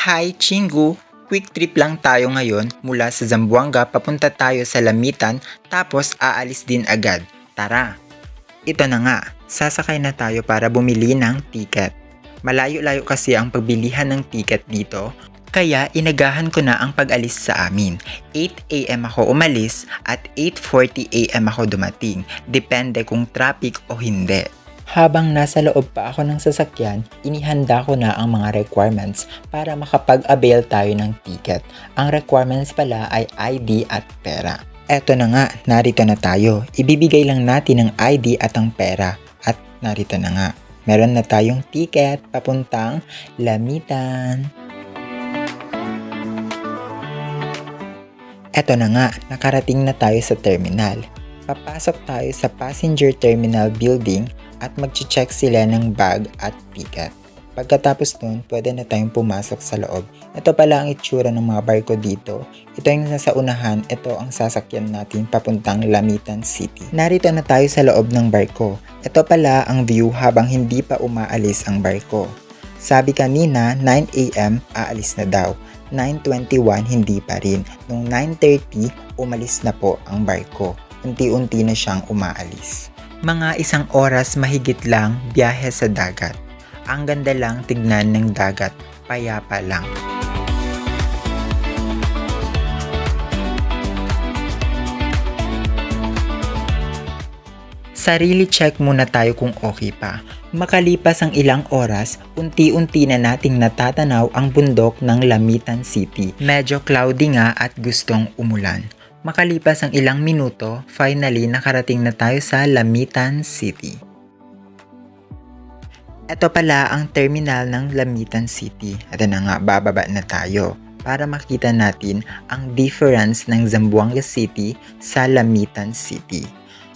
Hi Chingu! Quick trip lang tayo ngayon mula sa Zamboanga papunta tayo sa Lamitan tapos aalis din agad. Tara! Ito na nga, sasakay na tayo para bumili ng ticket. Malayo-layo kasi ang pagbilihan ng ticket dito, kaya inagahan ko na ang pag-alis sa amin. 8 AM ako umalis at 8:40 AM ako dumating, depende kung traffic o hindi. Habang nasa loob pa ako ng sasakyan, inihanda ko na ang mga requirements para makapag-avail tayo ng ticket. Ang requirements pala ay ID at pera. Eto na nga, narito na tayo. Ibibigay lang natin ang ID at ang pera. At narito na nga, meron na tayong ticket papuntang Lamitan. Eto na nga, nakarating na tayo sa terminal. Papasok tayo sa passenger terminal building at mag-check sila ng bag at ticket. Pagkatapos nun, pwede na tayong pumasok sa loob. Ito pala ang itsura ng mga barko dito. Ito yung nasa unahan, ito ang sasakyan natin papuntang Lamitan City. Narito na tayo sa loob ng barko. Ito pala ang view habang hindi pa umaalis ang barko. Sabi kanina, 9 AM aalis na daw. 9:21 hindi pa rin. Nung 9:30, umalis na po ang barko. Unti-unti na siyang umaalis. Mga 1 oras mahigit lang biyahe sa dagat. Ang ganda lang tignan ng dagat, payapa lang. Sarili check muna tayo kung okay pa. Makalipas ang ilang oras, unti-unti na nating natatanaw ang bundok ng Lamitan City. Medyo cloudy nga at gustong umulan. Makalipas ang ilang minuto, finally nakarating na tayo sa Lamitan City. Ito pala ang terminal ng Lamitan City. Ito na nga, bababa na tayo para makita natin ang difference ng Zamboanga City sa Lamitan City.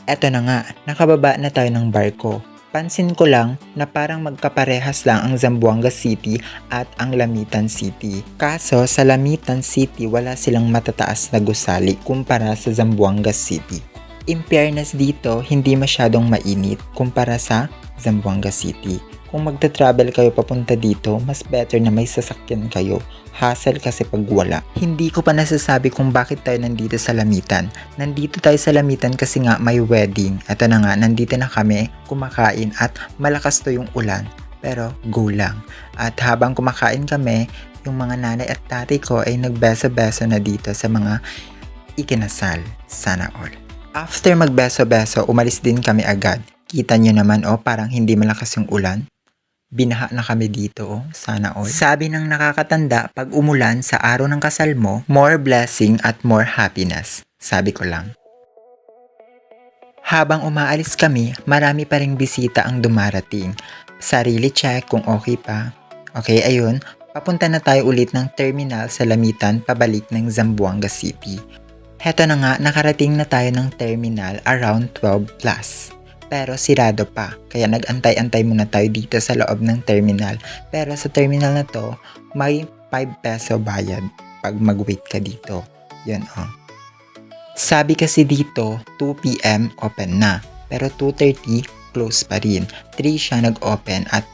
Ito na nga, nakababa na tayo ng barko. Pansin ko lang na parang magkaparehas lang ang Zamboanga City at ang Lamitan City. Kaso sa Lamitan City wala silang matataas na gusali kumpara sa Zamboanga City. In fairness dito, hindi masyadong mainit kumpara sa Zamboanga City. Kung magta-travel kayo papunta dito, mas better na may sasakyan kayo. Hassle kasi pag wala. Hindi ko pa nasasabi kung bakit tayo nandito sa Lamitan. Nandito tayo sa Lamitan kasi nga may wedding. Ito na nga, nandito na kami kumakain at malakas to yung ulan. Pero go lang. At habang kumakain kami, yung mga nanay at tatay ko ay nagbeso-beso na dito sa mga ikinasal. Sana all. After magbeso-beso, umalis din kami agad. Kita nyo naman parang hindi malakas yung ulan. Binaha na kami dito, sana all. Sabi ng nakakatanda, pag umulan sa araw ng kasal mo, more blessing at more happiness. Sabi ko lang. Habang umaalis kami, marami pa ring bisita ang dumarating. Sarili check kung okay pa. Okay, ayun, papunta na tayo ulit ng terminal sa Lamitan pabalik ng Zamboanga City. Heto na nga, nakarating na tayo ng terminal around 12 plus. Pero sirado pa, kaya nag-antay-antay muna tayo dito sa loob ng terminal. Pero sa terminal na to, may 5 peso bayad pag mag-wait ka dito. Yun Sabi kasi dito, 2 PM open na. Pero 2:30 close pa rin. 3 siya nag-open at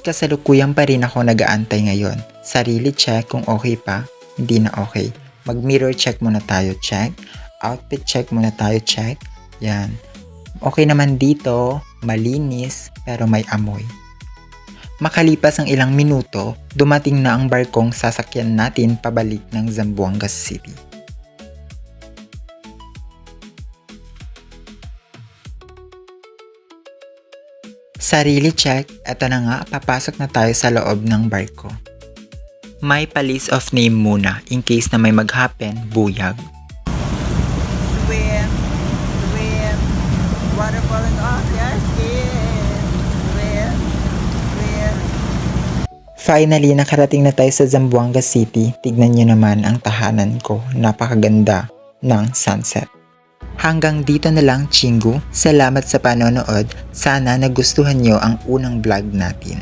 kasalukuyan pa rin ako nag-aantay ngayon. Sarili check kung okay pa, hindi na okay. Mag-mirror check muna tayo, check. Outfit check muna tayo, check. Yan. Okay naman dito, malinis, pero may amoy. Makalipas ang ilang minuto, dumating na ang barkong sasakyan natin pabalik ng Zamboanga City. Sarili check, eto na nga, papasok na tayo sa loob ng barko. May pa-list of name muna in case na may mag-happen, buyag. Water falling off your skin. Swim. Finally, nakarating na tayo sa Zamboanga City. Tignan nyo naman ang tahanan ko. Napakaganda ng sunset. Hanggang dito na lang, Chingu. Salamat sa panonood. Sana nagustuhan nyo ang unang vlog natin.